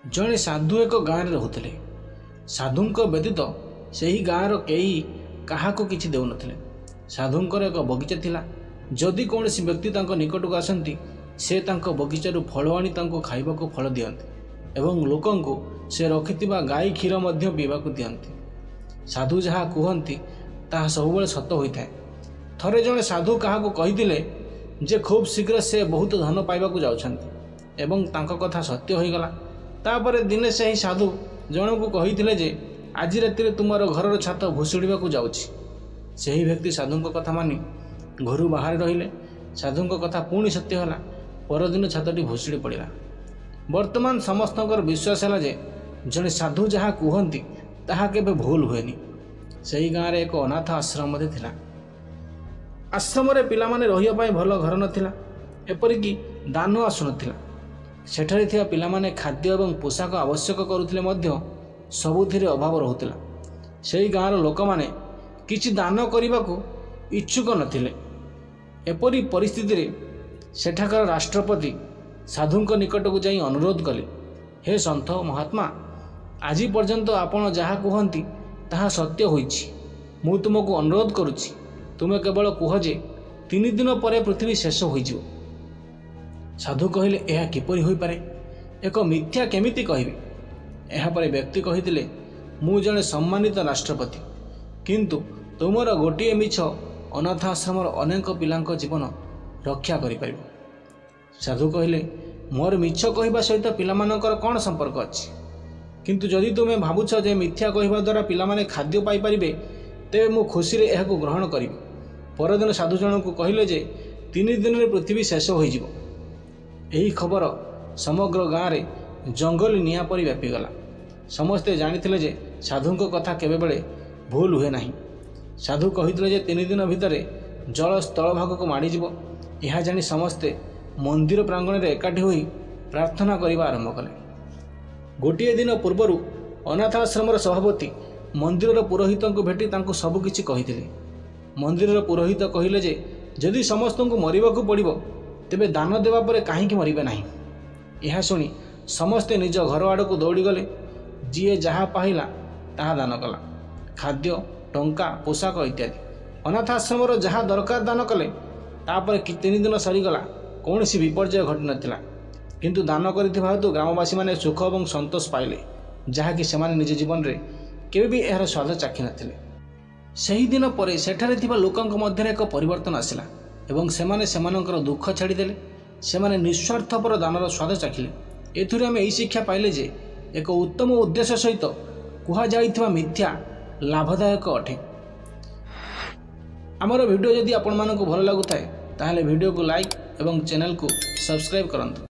जड़े साधु एक गाँव में रोते। साधुंक व्यतीत से ही गाँवर कई क्या किसी देउन। साधुंकर एक बगीचा थिला। जदि कौन व्यक्ति निकट को आसती से बगीचारू फल आनी खाइबा को फल दियंती एवं लोकंकु से रखिथिबा गाई क्षीर मध्य पीवाकु दियंती। साधु जहाँ कहती ताहा सबुबले सत होइथाए। थरे जड़े साधु क्या कही जे खूब शीघ्र से बहुत धन पाइबाकु जाउछंती एवं तांको कथा सत्य होइगला। तापरे दिने से ही साधु जन को कही जे आज राति तुमर घर छात भुशुड़ाक जाऊँगी। से ही व्यक्ति साधु कथा मानि घर बाहर रहिले। साधु कथा पुणी सत्य होला। परदिन छातटी भुशुड़ी पड़ा। वर्तमान समस्त विश्वास है जे जड़े साधु जहाँ कहती ताहा केबे भूल हुएनी। सही गाँव में एक अनाथ आश्रम थिला। आश्रम पिला माने रहिया पाई भल घर नथिला। एपरिकी दान आसुनथिला। सेठारे थिया पिला माने खाद्य एवं पोशाक आवश्यक करुथिले मध्य सबुथिरे अभाव रहुथिला। सेही गाँवर लोक माने किछि दान करिबाकू इच्छुक नथिले। एपरि परिस्थिति रे सेठाकार राष्ट्रपति साधुंक निकट को जाई अनुरोध कले, हे सन्थ महात्मा, आज पर्यंत आपण जहाँ कहती ताहा सत्य होइछि। मु तुमको अनुरोध करुछि, तुमे केवल कह जे 3 दिन पर पृथ्वी शेष होइजिवो। साधु कहले, यह किपरि होई पारे? एक मिथ्या केमिति कहबी? एहा परे व्यक्ति कहिथिले, मु जने सम्मानित राष्ट्रपति, किंतु तुमर गोटिए मिछ अनाथ आश्रमर अनेक पिलांक जीवन रक्षा करि परिबो। साधु कहले, मोर मिछ कहबा सहित पिलामानकर कौन संपर्क अछि? किंतु जदि तुमे भाबुछ जे मिथ्या कहबा द्वारा पिलामाने खाद्य पाई परिबे, तेबे मु खुशी रे एहाकु ग्रहण करिबि। परदिन साधु जन को कहिले जे 3 दिन रे पृथ्वी शेष होइजिवो। एही खबर समग्र गाँव में जंगल निया परि व्यापीगला। समस्ते जानिथिले जे साधुंक कथा केबे बेले भूल हुए नाही। साधु कहिथिले जे 3 दिन भितर जल स्थल भाग को माड़ी जिवो। यह जानी समस्ते मंदिर प्रांगण में एकाठी होई प्रार्थना करने आरंभ कले। गोटे दिन पूर्वर अनाथ आश्रम सभापति मंदिर पुरोहित को भेटी तांको सबकिछि कहिथिले। मंदिर पुरोहित कहिले जे जदि समस्त को मरिबाकू पड़िबो तेबे दान देवा परे काहींकि मरिबे नाही। यह शुणी समस्ते निज घर आड़ को दौड़ी गले। जीए जहाँ पाइला ताहा दान कला, खाद्य, टंका, पोशाक इत्यादि। अनाथ आश्रम जहाँ दरकार दान कले। तापर 3 दिन सरीगला, कौन सी विपर्य घटी नथिला। किंतु दान करिथिबा हेतु ग्रामवासी माने सुख और संतोष पाइले, जहाँकि सेमाने निज जीवन रे केबे भी एहार स्वाद चाखि नथिले। सही दिन परे सेठारे थिबा लोकंक मध्य एक परिवर्तन आसिला एवं सेमाने सेमानकर दुख छाड़ीदेले। सेमाने निस्वार्थपर दानर स्वाद चाखिले। एथुरे आमे एही शिक्षा पाइले जे एक उत्तम उद्देश्य सहित कुहा जाइथिबा मिथ्या लाभदायक अटे। आमर वीडियो जदि आपण मानकु भल लागुताय ताहले वीडियो को लाइक एवं चैनल को सब्सक्राइब करंतु।